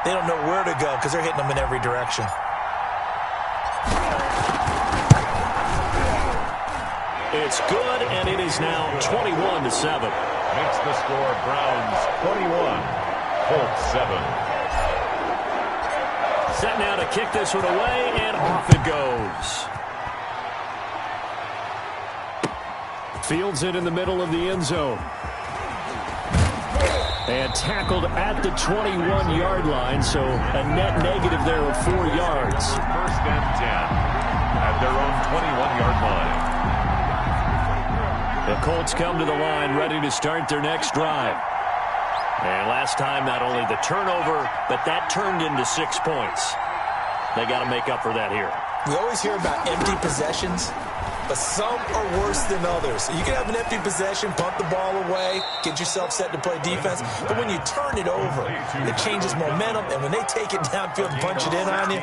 They don't know where to go because they're hitting them in every direction. It's good, and it is now 21-7. Makes the score Browns 21, Colts 7. Set now to kick this one away, and off it goes. Fields it in the middle of the end zone. And tackled at the 21-yard line, so a net negative there of 4 yards. First and 10 at their own 21-yard line. The Colts come to the line ready to start their next drive. And last time, not only the turnover, but that turned into 6 points. They got to make up for that here. We always hear about empty possessions, but some are worse than others. You can have an empty possession, punt the ball away, get yourself set to play defense, but when you turn it over, it changes momentum, and when they take it downfield and punch it in on you,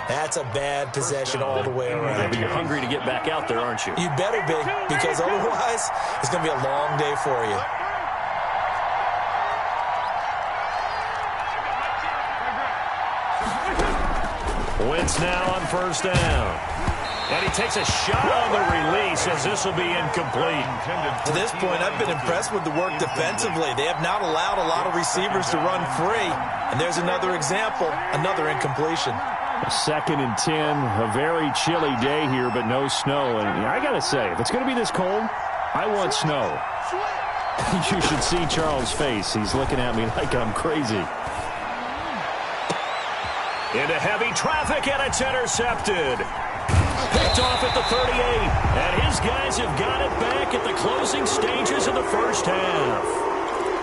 that's a bad possession all the way around. Yeah, but you're hungry to get back out there, aren't you? You better be, because otherwise, it's going to be a long day for you. Wentz now on first down. And he takes a shot on the release as this will be incomplete. To this point, I've been impressed with the work defensively. They have not allowed a lot of receivers to run free. And there's another example, another incompletion. 2nd and 10, a very chilly day here, but no snow. And I got to say, if it's going to be this cold, I want snow. You should see Charles' face. He's looking at me like I'm crazy. Into heavy traffic, and it's intercepted. Picked off at the 38, and his guys have got it back at the closing stages of the first half.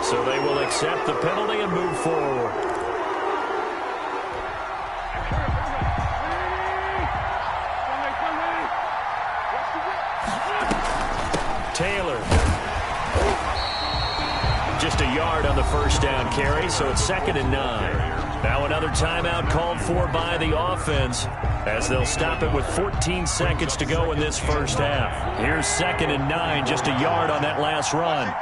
So they will accept the penalty and move forward. Taylor. Just a yard on the first down carry, so it's 2nd and 9. Now another timeout called for by the offense as they'll stop it with 14 seconds to go in this first half. Here's 2nd and 9, just a yard on that last run.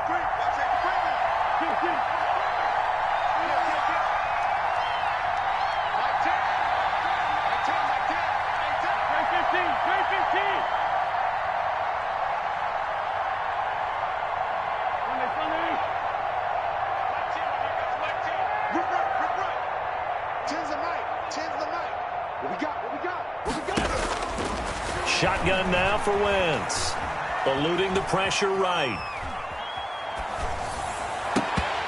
Shotgun now for Wentz. Eluding the pressure right.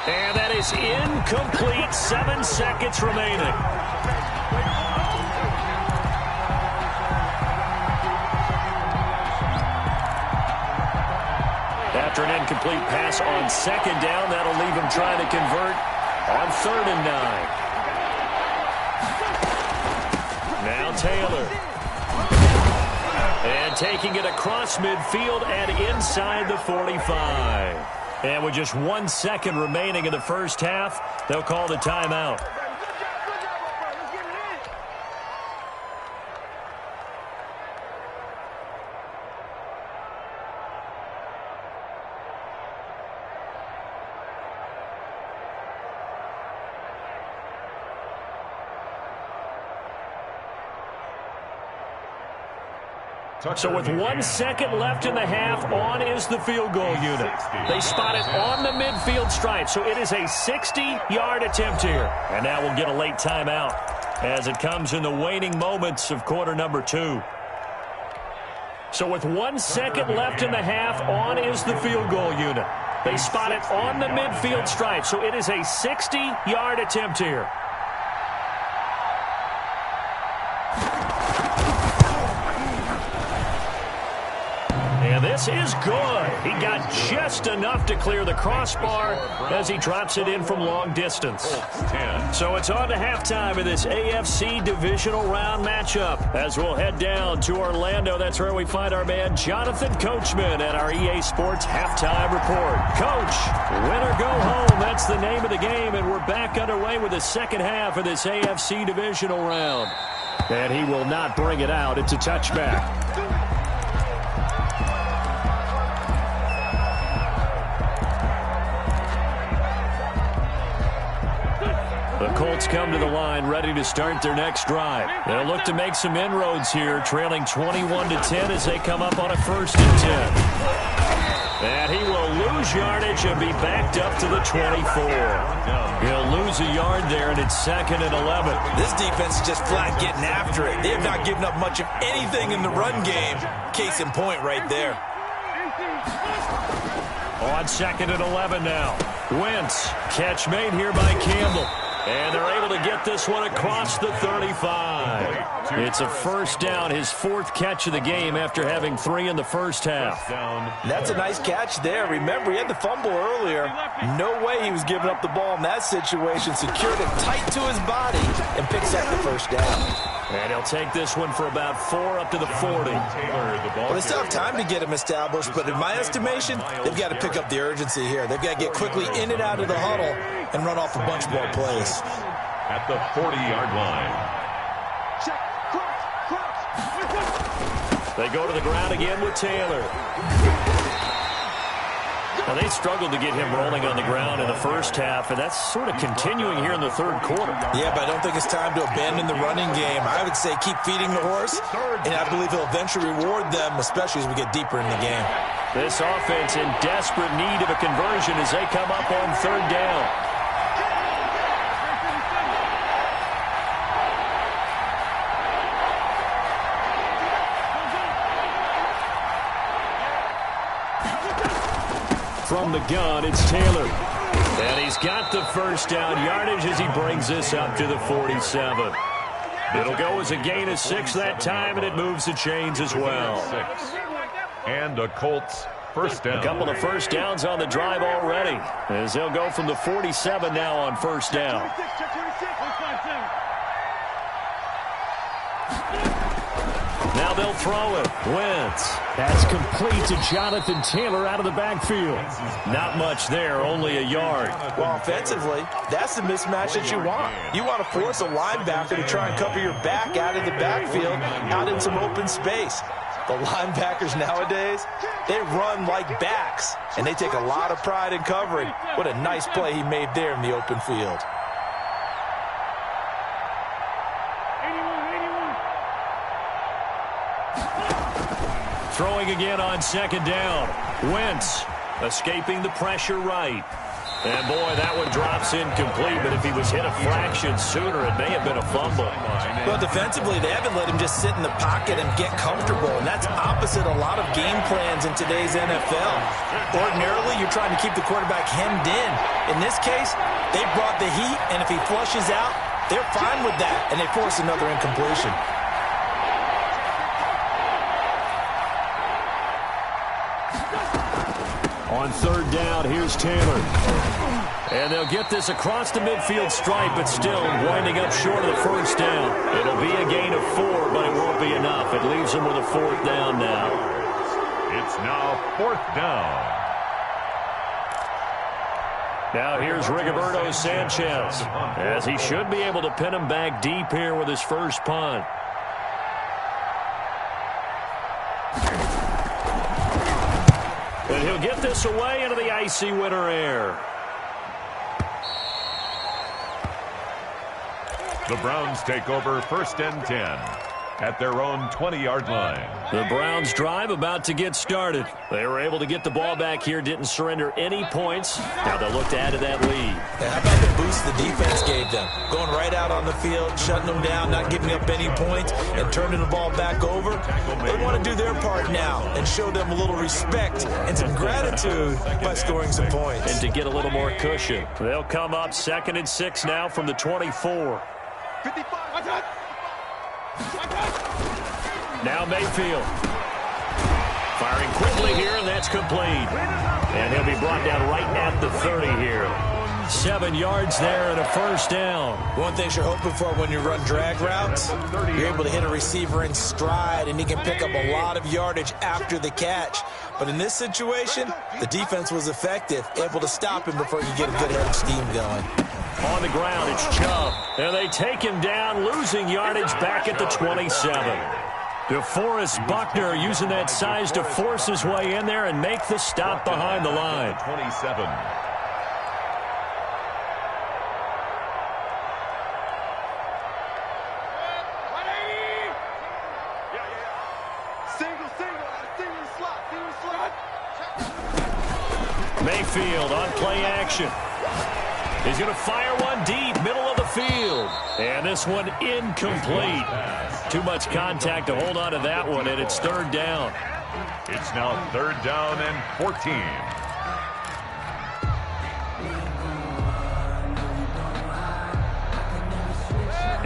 And that is incomplete. 7 seconds remaining. After an incomplete pass on 2nd down, that'll leave him trying to convert on 3rd and 9. Now Taylor. And taking it across midfield and inside the 45. And with just 1 second remaining in the first half, they'll call the timeout. So with 1 second left in the half, on is the field goal unit. They spot it on the midfield stripe, so it is a 60-yard attempt here. And now we'll get a late timeout as it comes in the waning moments of quarter number 2. So with 1 second left in the half, on is the field goal unit. They spot it on the midfield stripe, so it is a 60-yard attempt here. And this is good. He got just enough to clear the crossbar as he drops it in from long distance. So it's on to halftime of this AFC divisional round matchup as we'll head down to Orlando. That's where we find our man Jonathan Coachman at our EA Sports halftime report. Coach, win or go home. That's the name of the game, and we're back underway with the second half of this AFC divisional round. And he will not bring it out. It's a touchback. The Colts come to the line, ready to start their next drive. They'll look to make some inroads here, trailing 21-10 as they come up on a 1st and 10. And he will lose yardage and be backed up to the 24. He'll lose a yard there, and it's 2nd and 11. This defense is just flat getting after it. They have not given up much of anything in the run game. Case in point right there. On 2nd and 11 now. Wentz, catch made here by Campbell. And they're able to get this one across the 35. It's a 1st down, his 4th catch of the game after having 3 in the first half. That's a nice catch there. Remember, he had the fumble earlier. No way he was giving up the ball in that situation. Secured it tight to his body and picks up the 1st down. And he'll take this one for about 4 up to the 40. Well, they still have time to get him established, but in my estimation, they've got to pick up the urgency here. They've got to get quickly in and out of the huddle and run off a bunch more plays. At the 40-yard line. They go to the ground again with Taylor. Now, they struggled to get him rolling on the ground in the first half, and that's sort of continuing here in the 3rd quarter. Yeah, but I don't think it's time to abandon the running game. I would say keep feeding the horse, and I believe he'll eventually reward them, especially as we get deeper in the game. This offense in desperate need of a conversion as they come up on 3rd down. From the gun, it's Taylor. And he's got the 1st down yardage as he brings this up to the 47. It'll go as a gain of 6 that time, and it moves the chains as well. And a Colts 1st down. A couple of 1st downs on the drive already, as they'll go from the 47 now on 1st down. Now they'll throw it. Wentz. That's complete to Jonathan Taylor out of the backfield. Not much there, only a yard. Well, offensively, that's the mismatch that you want. You want to force a linebacker to try and cover your back out of the backfield, out in some open space. The linebackers nowadays, they run like backs, and they take a lot of pride in covering. What a nice play he made there in the open field. Throwing again on 2nd down. Wentz escaping the pressure right. And, boy, that one drops incomplete, but if he was hit a fraction sooner, it may have been a fumble. Well, defensively, they haven't let him just sit in the pocket and get comfortable, and that's opposite a lot of game plans in today's NFL. Ordinarily, you're trying to keep the quarterback hemmed in. In this case, they brought the heat, and if he flushes out, they're fine with that, and they force another incompletion. On 3rd down, here's Taylor. And they'll get this across the midfield stripe, but still winding up short of the 1st down. It'll be a gain of 4, but it won't be enough. It leaves them with a 4th down now. It's now 4th down. Now here's Rigoberto Sanchez, as he should be able to pin him back deep here with his 1st punt. And he'll get this away into the icy winter air. The Browns take over 1st and 10 at their own 20-yard line. The Browns drive about to get started. They were able to get the ball back here, didn't surrender any points. Now they'll look to add to that lead. How about the boost the defense gave them? Going right out on the field, shutting them down, not giving up any points, and turning the ball back over. They want to do their part now and show them a little respect and some gratitude by scoring some points. And to get a little more cushion. They'll come up 2nd and 6 now from the 24. Now Mayfield. Firing quickly here, and that's complete. And he'll be brought down right at the 30 here. 7 yards there and a 1st down. One thing you're hoping for when you run drag routes, you're able to hit a receiver in stride, and he can pick up a lot of yardage after the catch. But in this situation, the defense was effective, able to stop him before he could get a good head of steam going. On the ground, it's Chubb. And they take him down, losing yardage back at the 27. DeForest Buckner using that size to force his way in there and make the stop behind the line. 27. Mayfield on play action. He's going to fire one deep, middle of the field. And this one incomplete. Too much contact to hold on to that one, and it's third down. It's now 3rd down and 14.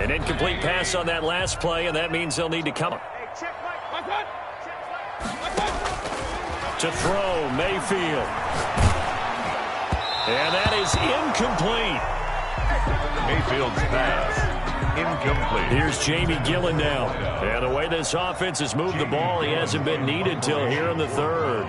An incomplete pass on that last play, and that means they'll need to come to throw. Mayfield. And that is incomplete. Mayfield's pass incomplete. Here's Jamie Gillen now. And the way this offense has moved the ball, he hasn't been needed till here in the third.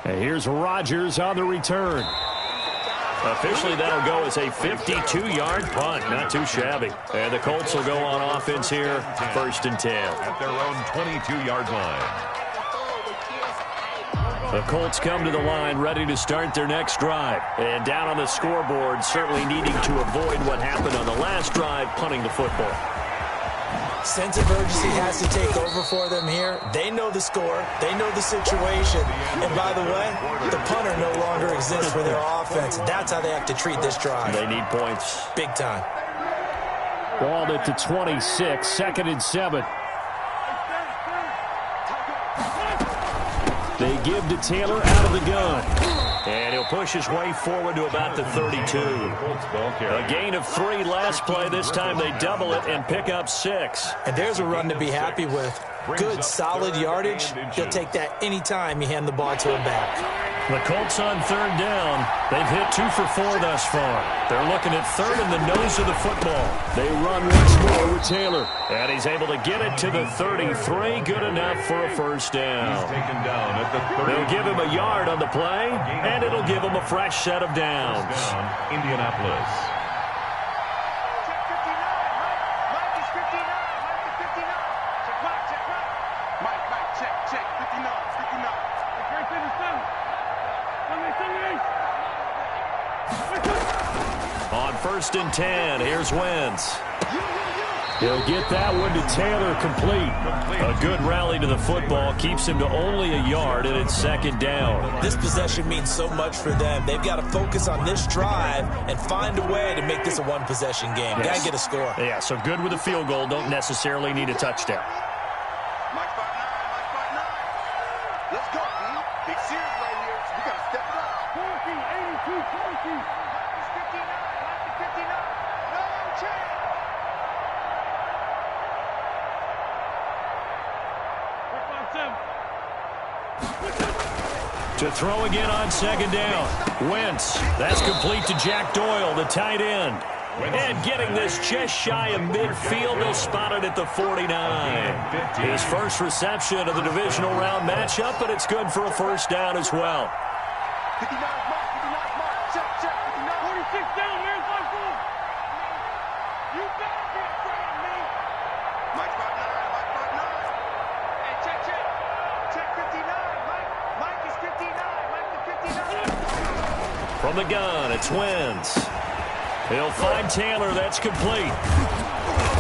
And here's Rodgers on the return. Officially, that'll go as a 52-yard punt. Not too shabby. And the Colts will go on offense here, 1st and 10. At their own 22-yard line. The Colts come to the line ready to start their next drive. And down on the scoreboard, certainly needing to avoid what happened on the last drive, punting the football. Sense of urgency has to take over for them here. They know the score. They know the situation. And by the way, the punter no longer exists for their offense. That's how they have to treat this drive. They need points. Big time. Ball at the 26, 2nd and 7. They give to Taylor out of the gun. And he'll push his way forward to about the 32. A gain of 3 last play. This time they double it and pick up 6. And there's a run to be happy with. Good, solid yardage. He'll take that any time you hand the ball to a back. The Colts on 3rd down. They've hit 2 for 4 thus far. They're looking at 3rd in the nose of the football. They run once more with Taylor. And he's able to get it to the 33. Good enough for a 1st down. He's taken down at the 30. They'll give him a yard on the play, and it'll give him a fresh set of downs. Indianapolis. On 1st and 10, here's Wentz. He'll get that one to Taylor, complete. A good rally to the football keeps him to only a yard, and it's 2nd down. This possession means so much for them. They've got to focus on this drive and find a way to make this a one-possession game. Yes. Got to get a score. Yeah, so good with a field goal. Don't necessarily need a touchdown. Let's go, man. Big series right here. We got to step it up. 82, 20. It's 59. It's 59. No chance. To throw again on 2nd down. Wentz. That's complete to Jack Doyle, the tight end. And getting this just shy of midfield, they'll spot it at the 49. His first reception of the divisional round matchup, but it's good for a 1st down as well. 59 mark. 59 mark. Check, check. 46 down. There's my goal. You better be afraid of me. Mike 59. Mike 59. Hey, check, check. Check 59. Mike is 59. Mike is 59. From the gun, it's Wentz. He'll find Taylor. That's complete.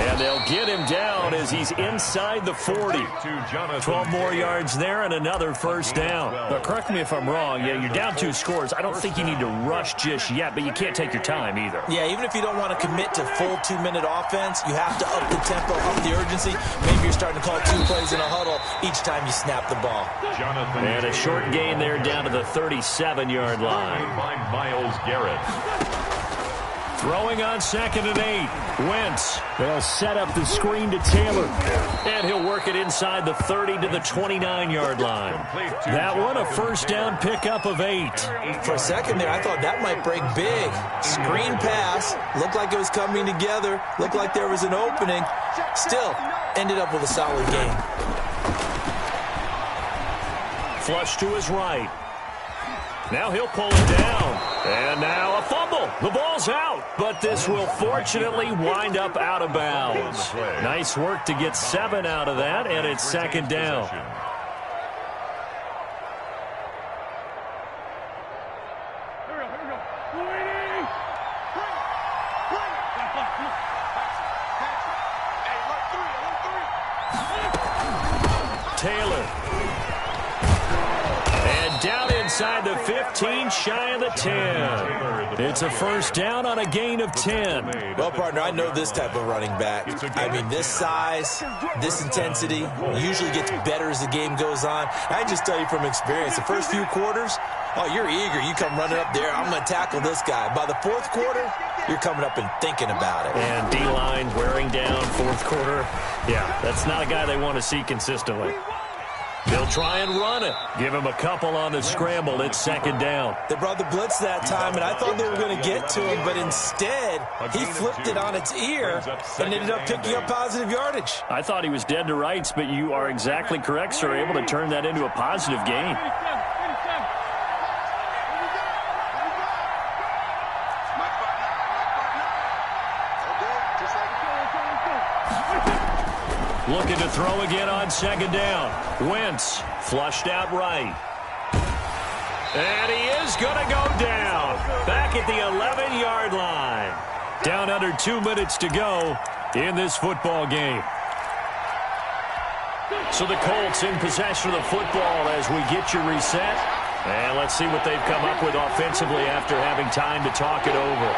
And they'll get him down as he's inside the 40. 12 more yards there and another 1st down. But correct me if I'm wrong. Yeah, you're down 2 scores. I don't think you need to rush just yet, but you can't take your time either. Yeah, even if you don't want to commit to full 2-minute offense, you have to up the tempo, up the urgency. Maybe you're starting to call 2 plays in a huddle each time you snap the ball. And a short gain there down to the 37-yard line. By Myles Garrett. Throwing on 2nd and 8. Wentz. They'll set up the screen to Taylor. And he'll work it inside the 30 to the 29-yard line. That one, a 1st down pickup of 8. For a second there, I thought that might break big. Screen pass. Looked like it was coming together. Looked like there was an opening. Still, ended up with a solid gain. Flush to his right. Now he'll pull it down. And now a fumble. The ball's out. But this will fortunately wind up out of bounds. Nice work to get 7 out of that, and it's 2nd down. Taylor. And down inside the 15, shy of the 10. It's a first down on a gain of 10. Well, partner, I know this type of running back. I mean, this size, this intensity usually gets better as the game goes on. I just tell you from experience, the first few quarters, oh, you're eager. You come running up there, I'm going to tackle this guy. By the fourth quarter, you're coming up and thinking about it. And D-line wearing down fourth quarter. Yeah, that's not a guy they want to see consistently. They'll try and run it. Give him a couple on the scramble. It's second down. They brought the blitz that time, and I thought they were going to get to him, but instead, he flipped it on its ear and ended up picking up positive yardage. I thought he was dead to rights, but you are exactly correct, sir. Able to turn that into a positive gain. Looking to throw again on second down. Wentz flushed out right. And he is going to go down. Back at the 11-yard line. Down under 2 minutes to go in this football game. So the Colts in possession of the football as we get you reset. And let's see what they've come up with offensively after having time to talk it over.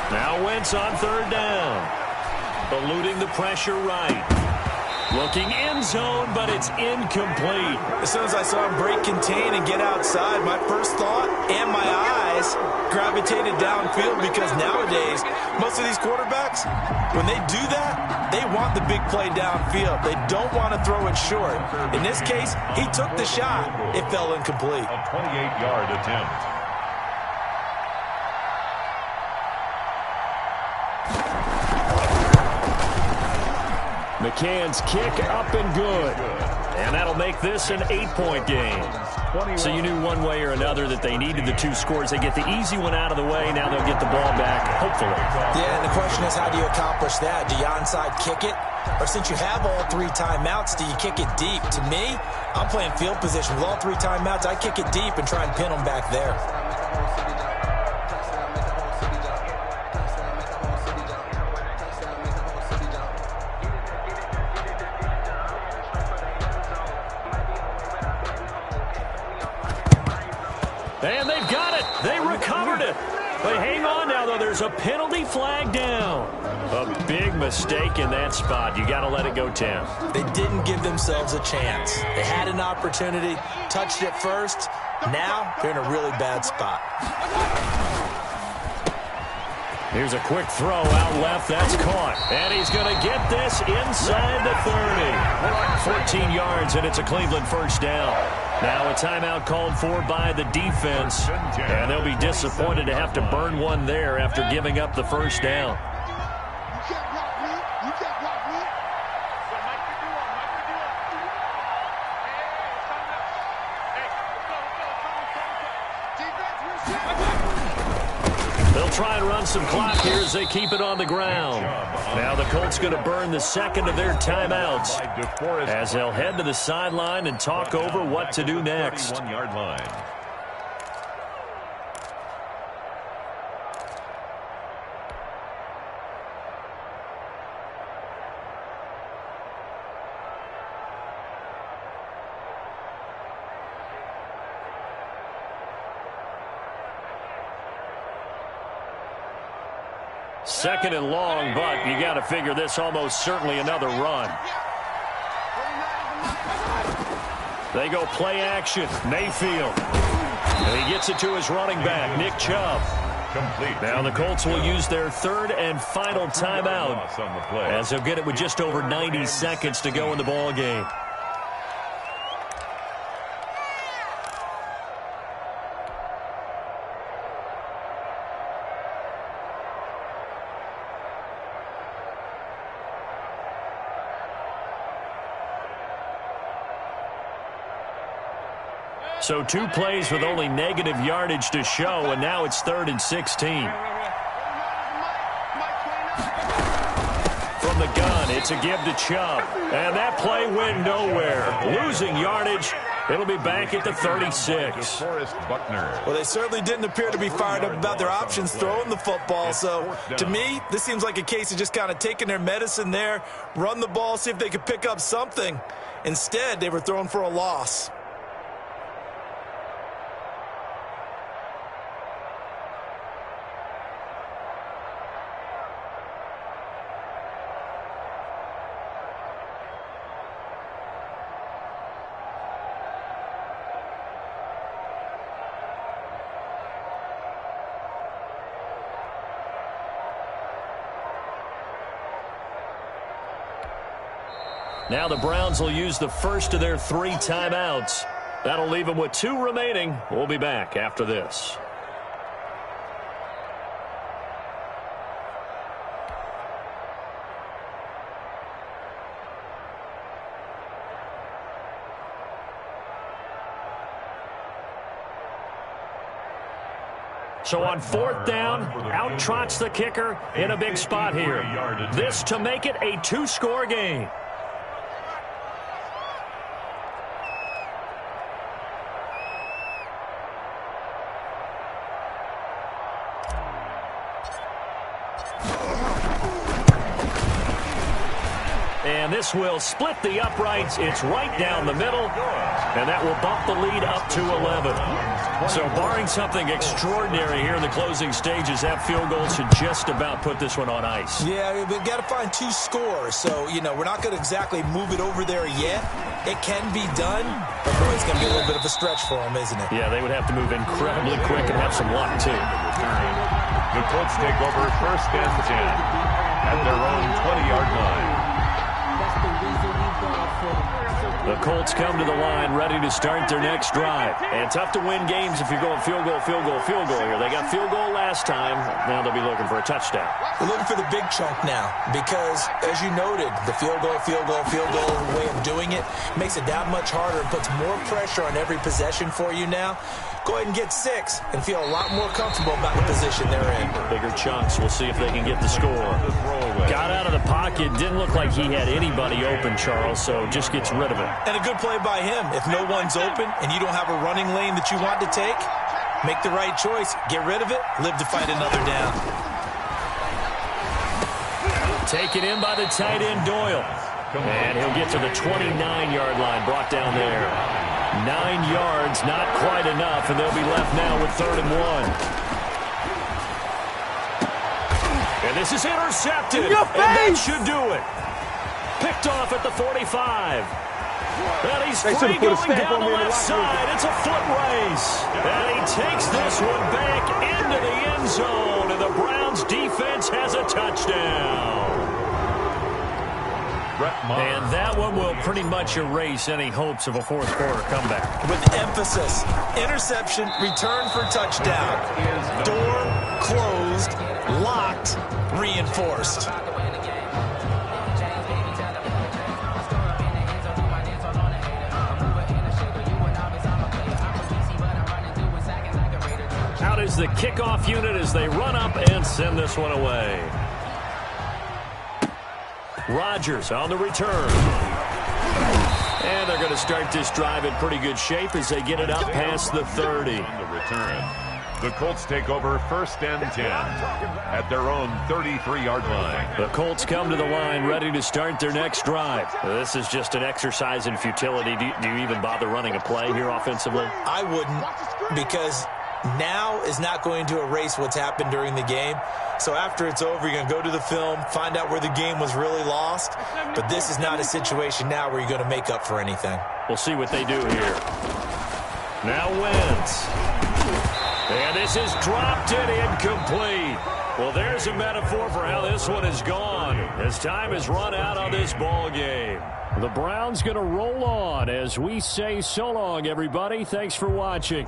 Now Wentz on third down. Eluding the pressure right. Looking end zone, but it's incomplete. As soon as I saw him break contain and get outside, my first thought and my eyes gravitated downfield because nowadays, most of these quarterbacks, when they do that, they want the big play downfield. They don't want to throw it short. In this case, he took the shot. It fell incomplete. A 28-yard attempt. McCann's kick up and good. And that'll make this an 8-point game. So you knew one way or another that they needed the two scores. They get the easy one out of the way. Now they'll get the ball back, hopefully. Yeah, and the question is, how do you accomplish that? Do you onside kick it? Or since you have all three timeouts, do you kick it deep? To me, I'm playing field position. With all three timeouts, I kick it deep and try and pin them back there. And they've got it. They recovered it. They hang on now, though. There's a penalty flag down. A big mistake in that spot. You got to let it go 10. They didn't give themselves a chance. They had an opportunity, touched it first. Now they're in a really bad spot. Here's a quick throw out left. That's caught. And he's going to get this inside the 30. 14 yards, and it's a Cleveland first down. Now a timeout called for by the defense. And they'll be disappointed to have to burn one there after giving up the first down. They'll try and run some clock here as they keep it on the ground. Now the Colts going to burn the second of their timeouts as they'll head to the sideline and talk over what to do next. 1-yard line. Second and long, but you got to figure this almost certainly another run. They go play action. Mayfield. And he gets it to his running back, Nick Chubb. Complete. Now the Colts will use their third and final timeout as they'll get it with just over 90 seconds to go in the ball game. So 2 plays with only negative yardage to show, and now it's 3rd and 16. From the gun, it's a give to Chubb. And that play went nowhere. Losing yardage It'll be back at the 36. Well, they certainly didn't appear to be fired up about their options throwing the football. So, to me, this seems like a case of just kind of taking their medicine there, run the ball, see if they could pick up something. Instead, they were throwing for a loss. Now the Browns will use the first of their 3 timeouts. That'll leave them with 2 remaining. We'll be back after this. So on 4th down, out trots the kicker in a big spot here. This to make it a 2-score game. And this will split the uprights. It's right down the middle. And that will bump the lead up to 11. So barring something extraordinary here in the closing stages, that field goal should just about put this one on ice. Yeah, we've got to find 2 scores. So, you know, we're not going to exactly move it over there yet. It can be done, but boy, it's going to be a little bit of a stretch for them, isn't it? Yeah, they would have to move incredibly quick and have some luck, too. The Colts take over 1st and 10 at their own 20-yard line. The Colts come to the line ready to start their next drive. And tough to win games if you're going field goal, field goal, field goal here. They got field goal last time. Now they'll be looking for a touchdown. They're looking for the big chunk now because, as you noted, the field goal way of doing it makes it that much harder and puts more pressure on every possession for you now. Go ahead and get 6 and feel a lot more comfortable about the position they're in. Bigger chunks. We'll see if they can get the score. Got out of the pocket. Didn't look like he had anybody open, Charles, so just gets rid of it. And a good play by him. If no one's open and you don't have a running lane that you want to take, make the right choice. Get rid of it. Live to fight another down. Taken in by the tight end, Doyle. And he'll get to the 29-yard line, brought down there. 9 yards, not quite enough, and they'll be left now with 3rd and 1. And this is intercepted. And that should do it. Picked off at the 45. And he's free going down the left side. It's a foot race. And he takes this one back into the end zone. And the Browns defense has a touchdown. And that one will pretty much erase any hopes of a 4th quarter comeback. With emphasis, interception, return for touchdown. Door closed, locked, reinforced. Out is the kickoff unit as they run up and send this one away. Rodgers on the return. And they're going to start this drive in pretty good shape as they get it up past the 30. On the return, the Colts take over 1st and 10 at their own 33-yard line. The Colts come to the line ready to start their next drive. This is just an exercise in futility. Do you even bother running a play here offensively? I wouldn't, because now is not going to erase what's happened during the game. So after it's over, you're going to go to the film, find out where the game was really lost. But this is not a situation now where you're going to make up for anything. We'll see what they do here. Now Wentz. And this is dropped and incomplete. Well, there's a metaphor for how this one is gone as time has run out on this ball game. The Browns going to roll on as we say so long, everybody. Thanks for watching.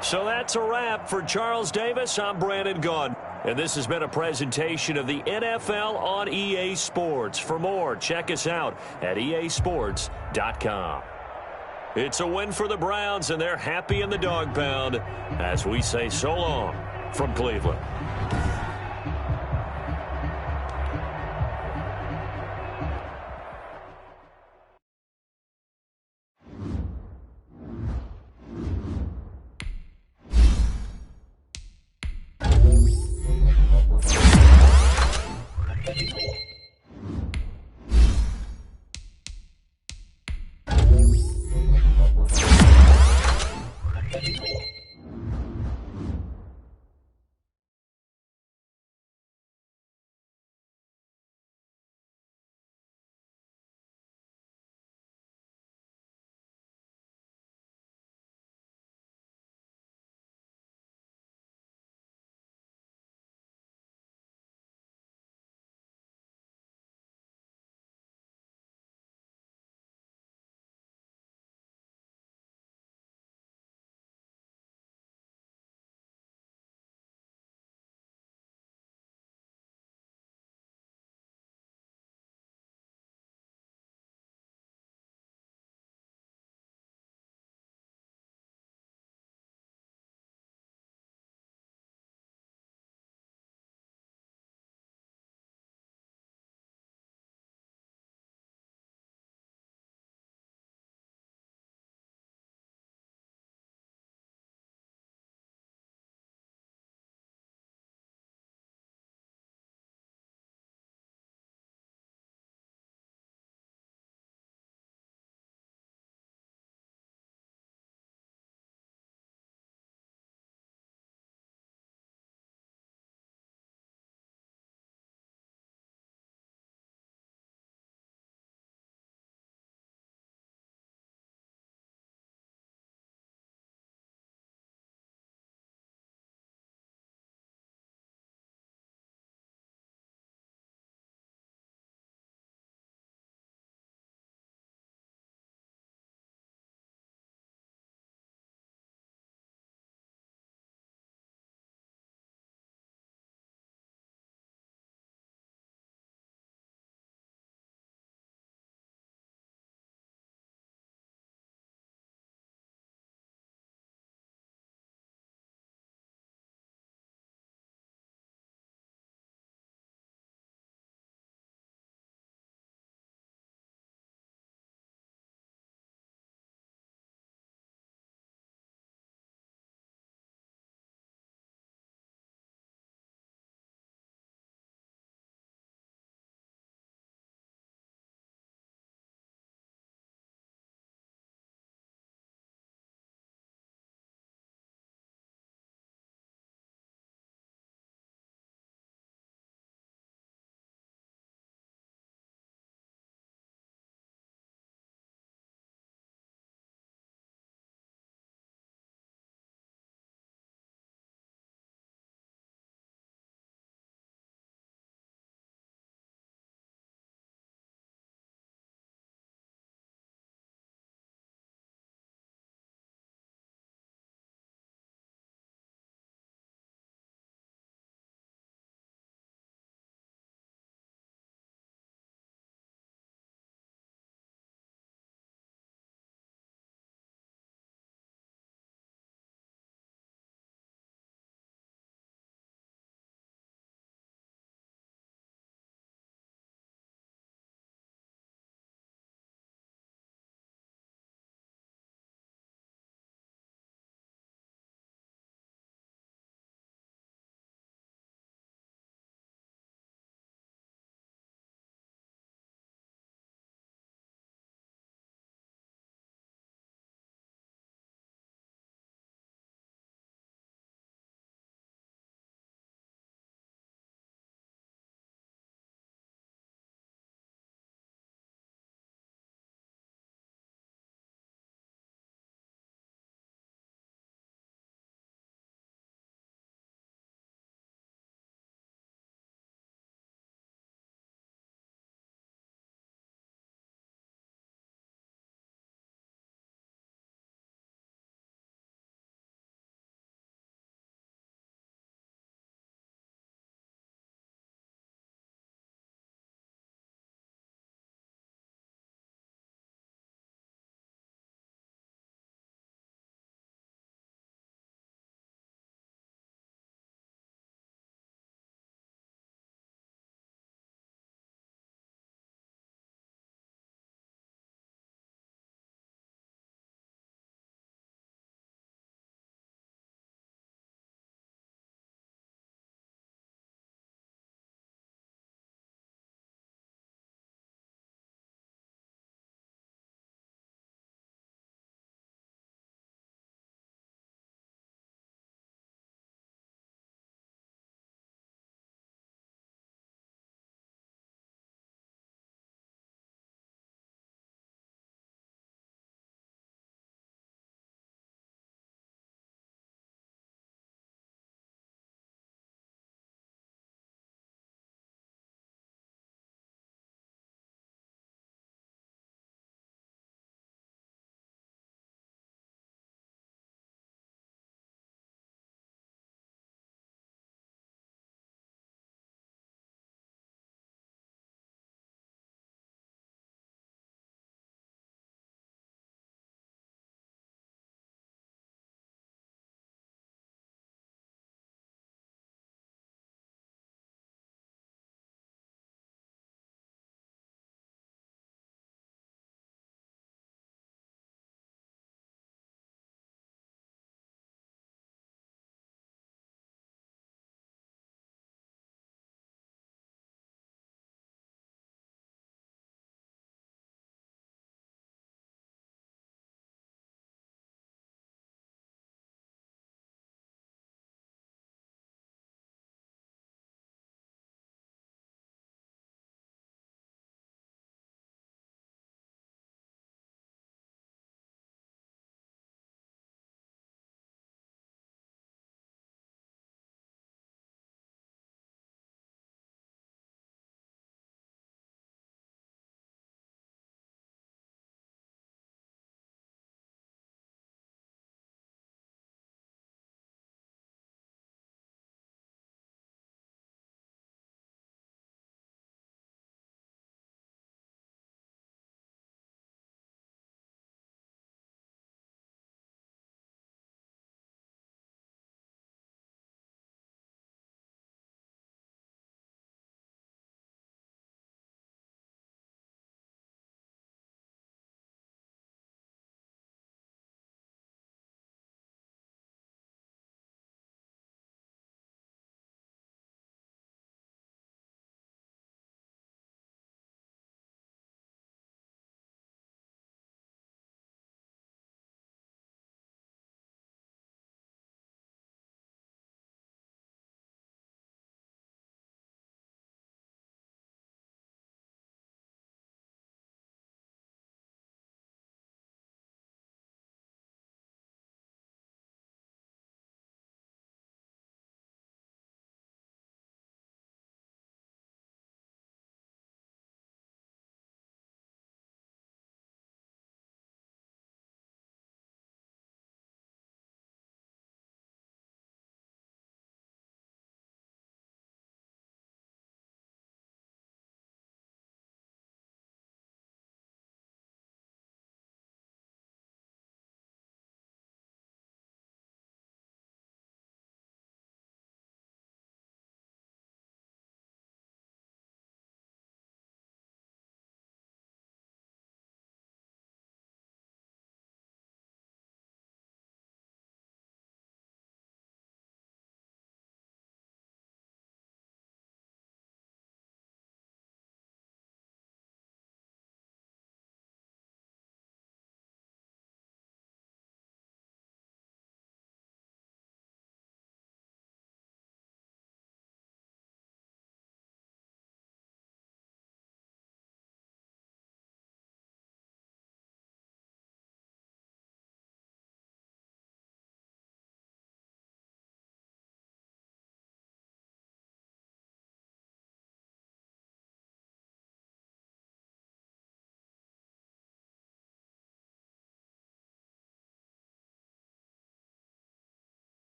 So that's a wrap for Charles Davis. I'm Brandon Gunn. And this has been a presentation of the NFL on EA Sports. For more, check us out at easports.com. It's a win for the Browns, and they're happy in the dog pound as we say so long from Cleveland.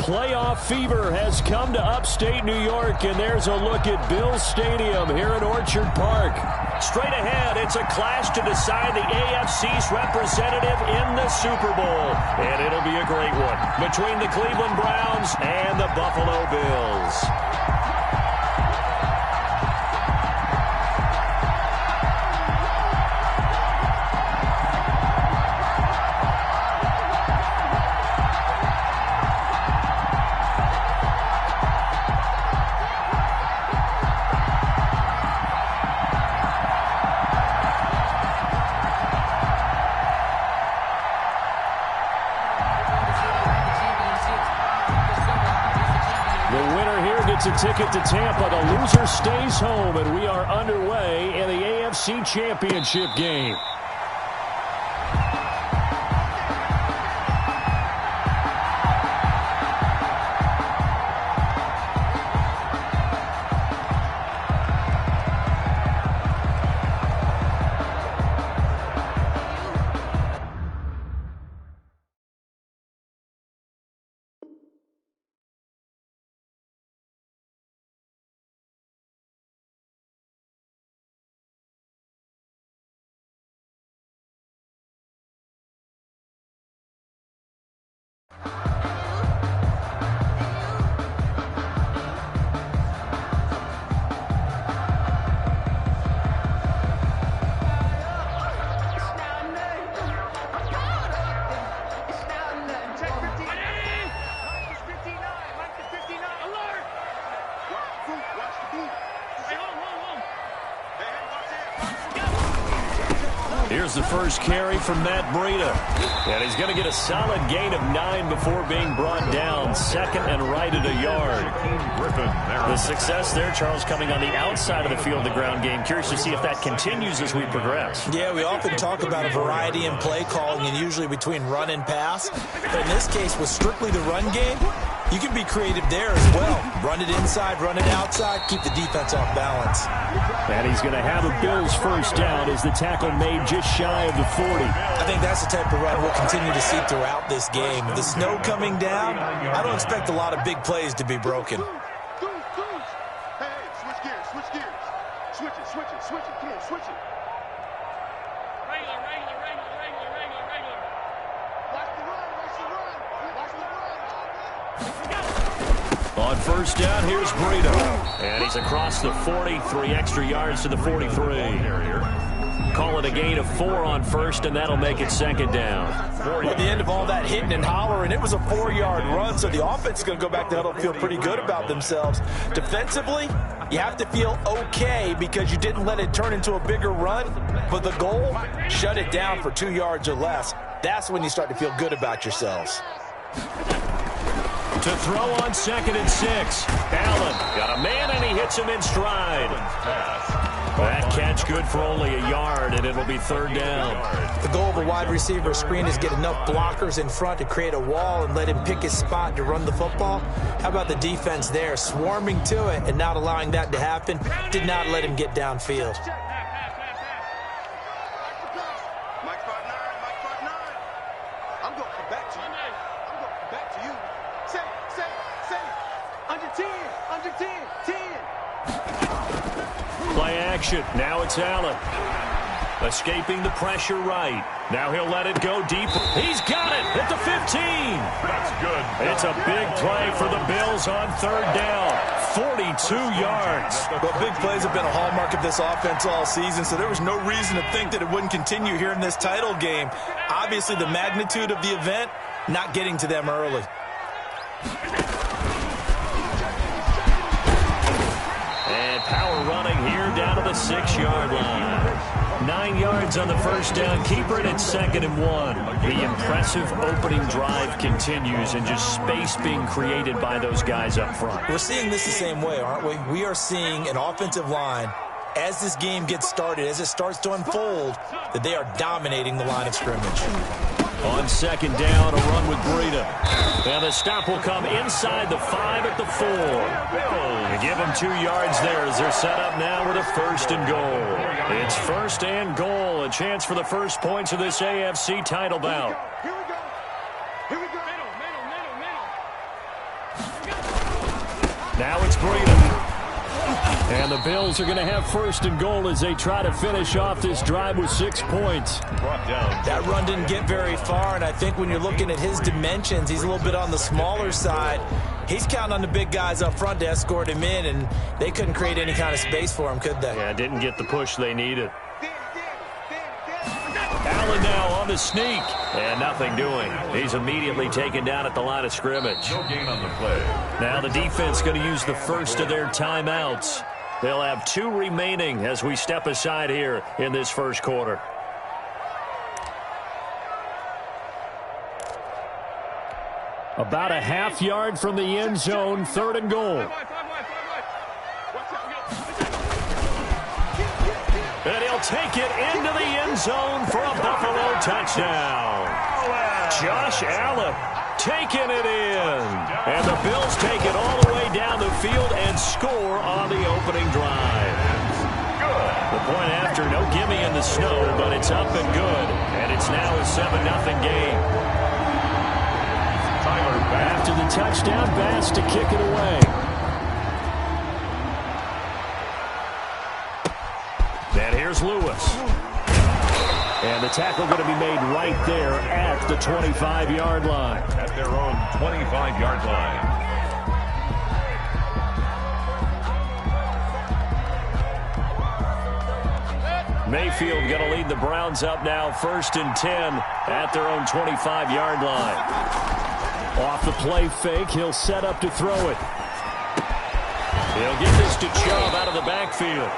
Playoff fever has come to upstate New York, and there's a look at Bills Stadium here at Orchard Park. Straight ahead, it's a clash to decide the AFC's representative in the Super Bowl, and it'll be a great one between the Cleveland Browns and the Buffalo Bills. A ticket to Tampa. The loser stays home, and we are underway in the AFC Championship game. Here's the first carry from Matt Breida. And he's going to get a solid gain of 9 before being brought down. Second and right at a yard. The success there, Charles, coming on the outside of the field, the ground game. Curious to see if that continues as we progress. Yeah, we often talk about a variety in play calling and usually between run and pass. But in this case, with strictly the run game, you can be creative there as well. Run it inside, run it outside, keep the defense off balance. And he's going to have a Bills first down as the tackle made just shy of the 40. I think that's the type of run we'll continue to see throughout this game. The snow coming down, I don't expect a lot of big plays to be broken. Hey, switch gears, switch gears. Switch it, switch it, switch it. Come on, switch it. Regular. Watch the run, watch the run. Watch the run. On first down, here's Breida. And he's across the 40, 3 extra yards to the 43. Call it a gain of 4 on first, and that'll make it second down. At the end of all that hitting and hollering, it was a 4-yard run, so the offense is going to go back to huddle and feel pretty good about themselves. Defensively, you have to feel okay because you didn't let it turn into a bigger run, but the goal, shut it down for 2 yards or less. That's when you start to feel good about yourselves. To throw on second and 6. Allen got a man, and he hits him in stride. That catch good for only a yard, and it'll be third down. The goal of a wide receiver screen is get enough blockers in front to create a wall and let him pick his spot to run the football. How about the defense there, swarming to it and not allowing that to happen? Did not let him get downfield. Play action. Now it's Allen. Escaping the pressure right. Now he'll let it go deep. He's got it at the 15. That's good. It's a big play for the Bills on third down. 42 yards. Well, big plays have been a hallmark of this offense all season, so there was no reason to think that it wouldn't continue here in this title game. Obviously, the magnitude of the event, not getting to them early. Power running here down to the 6-yard line. 9 yards on the first down. Keeper it at 2nd and 1. The impressive opening drive continues and just space being created by those guys up front. We're seeing this the same way, aren't we? We are seeing an offensive line, as this game gets started, as it starts to unfold, that they are dominating the line of scrimmage. On second down, a run with Breida. And the stop will come inside the 5 at the 4. And give them 2 yards there as they're set up now with a 1st and goal. It's 1st and goal, a chance for the first points of this AFC title bout. Here we go. Middle. Now it's Breeden. And the Bills are going to have first and goal as they try to finish off this drive with 6 points. That run didn't get very far, and I think when you're looking at his dimensions, he's a little bit on the smaller side. He's counting on the big guys up front to escort him in, and they couldn't create any kind of space for him, could they? Yeah, didn't get the push they needed. Allen now on the sneak, and nothing doing. He's immediately taken down at the line of scrimmage. No gain on the play. Now the defense going to use the first of their timeouts. They'll have 2 remaining as we step aside here in this first quarter. About a half yard from the end zone, 3rd and goal. And he'll take it into the end zone for a Buffalo touchdown. Josh Allen taking it in. And the Bills take it all the way down the field and score on the opening drive. The point after, no gimme in the snow, but it's up and good. And it's now a 7-0 game. After the touchdown, Bass to kick it away. And here's Lewis. And the tackle going to be made right there at the 25-yard line. At their own 25-yard line. Mayfield going to lead the Browns up now, 1st and 10 at their own 25-yard line. Off the play fake, he'll set up to throw it. He'll get this to Chubb out of the backfield.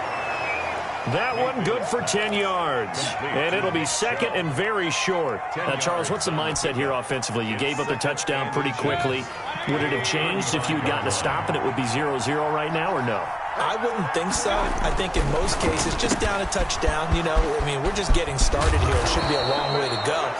That one good for 10 yards. And it'll be 2nd and very short. Now, Charles, what's the mindset here offensively? You gave up a touchdown pretty quickly. Would it have changed if you had gotten a stop and it would be 0-0 right now, or no? I wouldn't think so. I think in most cases, just down a touchdown, you know, I mean, we're just getting started here. It should be a long way to go.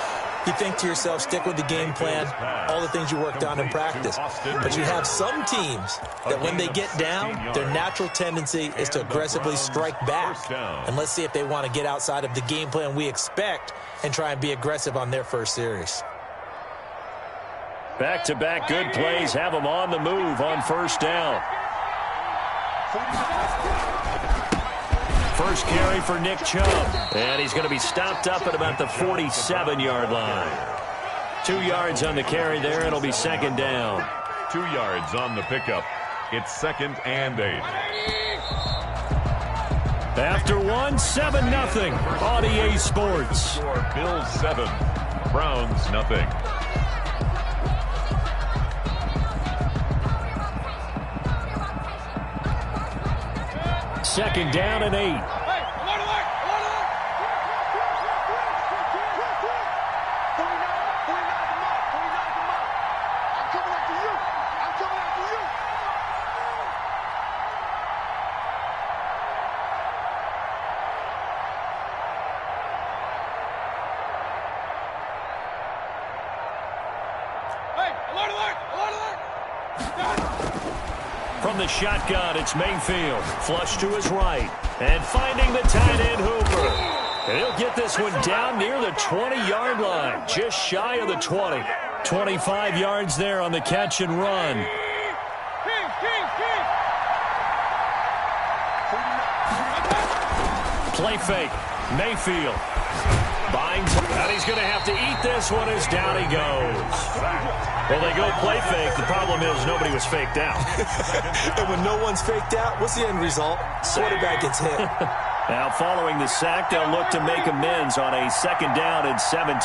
You think to yourself, stick with the game plan, all the things you worked on in practice. But you have some teams that when they get down, their natural tendency is to aggressively strike back. And let's see if they want to get outside of the game plan we expect and try and be aggressive on their first series. Back-to-back good plays have them on the move on 1st down. First carry for Nick Chubb. And he's going to be stopped up at about the 47-yard line. 2 yards on the carry there. It'll be 2nd down. 2 yards on the pickup. It's 2nd and 8. After 1, 7-0 on EA Sports. Bills 7, Browns nothing. Second down and 8. From the shotgun, it's Mayfield. Flush to his right. And finding the tight end Hooper. And he'll get this one down near the 20-yard line. Just shy of the 20. 25 yards there on the catch and run. Play fake. Mayfield. And he's going to have to eat this one as down he goes. Well, they go play fake. The problem is nobody was faked out. And when no one's faked out, what's the end result? Quarterback gets hit. Now, following the sack, they'll look to make amends on a 2nd down and 17.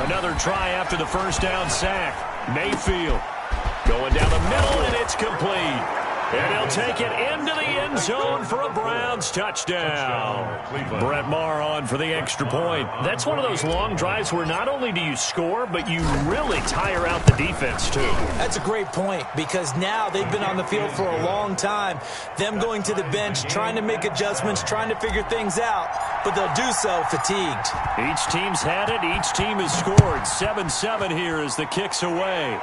Another try after the 1st down sack. Mayfield going down the middle, and it's complete. And he'll take it into the end zone for a Browns touchdown. Brett Maher on for the extra point. That's one of those long drives where not only do you score, but you really tire out the defense, too. That's a great point, because now they've been on the field for a long time. Them going to the bench, trying to make adjustments, trying to figure things out, but they'll do so fatigued. Each team's had it. Each team has scored. 7-7 here as the kick's away.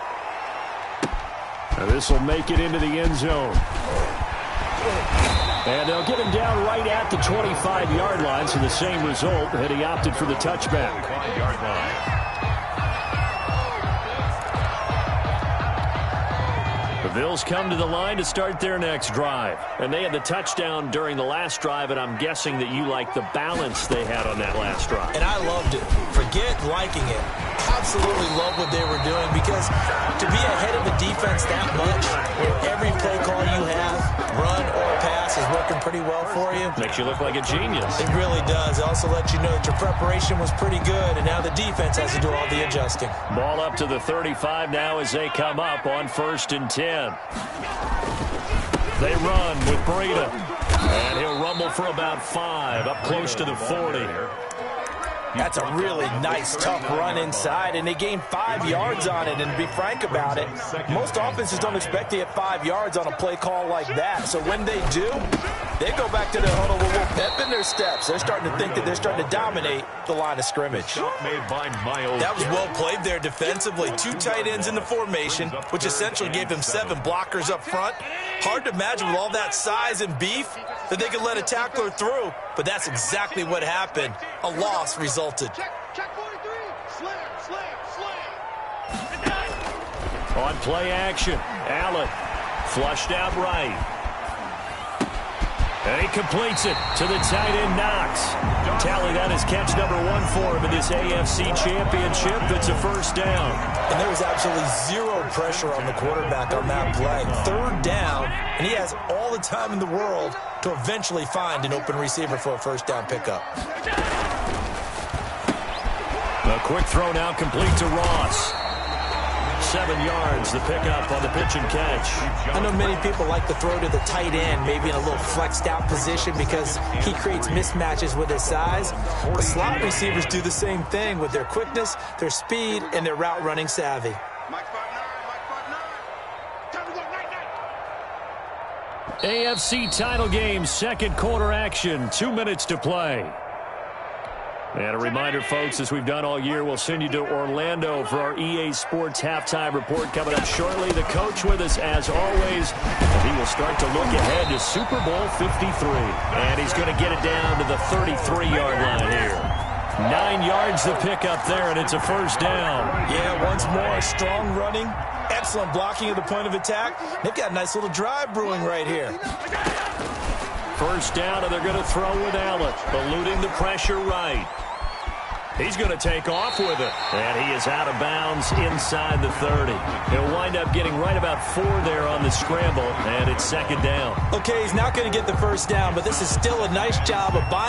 This will make it into the end zone. And they'll get him down right at the 25-yard line, so the same result, and he opted for the touchback. Bills come to the line to start their next drive. And they had the touchdown during the last drive, and I'm guessing that you like the balance they had on that last drive. And I loved it. Forget liking it. Absolutely love what they were doing, because to be ahead of a defense that much, where every play call you have, run or pass, is working pretty well for you. Makes you look like a genius. It really does. It also lets you know that your preparation was pretty good, and now the defense has to do all the adjusting. Ball up to the 35 now as they come up on 1st and 10. They run with Breida, and he'll rumble for about 5, up close to the 40. That's a really nice, tough run inside, and they gained 5 yards on it. And to be frank about it, most offenses don't expect to get 5 yards on a play call like that. So when they do, they go back to their huddle with a little pep in their steps. They're starting to think that they're starting to dominate the line of scrimmage. That was well played there defensively. 2 tight ends in the formation, which essentially gave them 7 blockers up front. Hard to imagine with all that size and beef that they could let a tackler through, but that's exactly what happened. A loss resulted. Check 43. Slam. On play action, Allen flushed out right. And he completes it to the tight end, Knox. Tally, that is catch number 1 for him in this AFC Championship. It's a first down. And there was absolutely 0 pressure on the quarterback on that play. 3rd down, and he has all the time in the world to eventually find an open receiver for a first down pickup. A quick throw now complete to Ross. 7 yards, the pickup on the pitch and catch. I know many people like to throw to the tight end, maybe in a little flexed out position because he creates mismatches with his size. But slot receivers do the same thing with their quickness, their speed, and their route running savvy. Mike 5-9. Time to go, night. AFC title game, second quarter action, 2 minutes to play. And a reminder, folks, as we've done all year, we'll send you to Orlando for our EA Sports halftime report coming up shortly. The coach with us, as always, and he will start to look ahead to Super Bowl 53. And he's going to get it down to the 33-yard line here. 9 yards the pickup there, and it's a first down. Yeah, once more, strong running, excellent blocking at the point of attack. They've got a nice little drive brewing right here. First down, and they're going to throw with Allen, eluding the pressure right. He's going to take off with it, and he is out of bounds inside the 30. He'll wind up getting right about 4 there on the scramble, and it's second down. Okay, he's not going to get the first down, but this is still a nice job of buying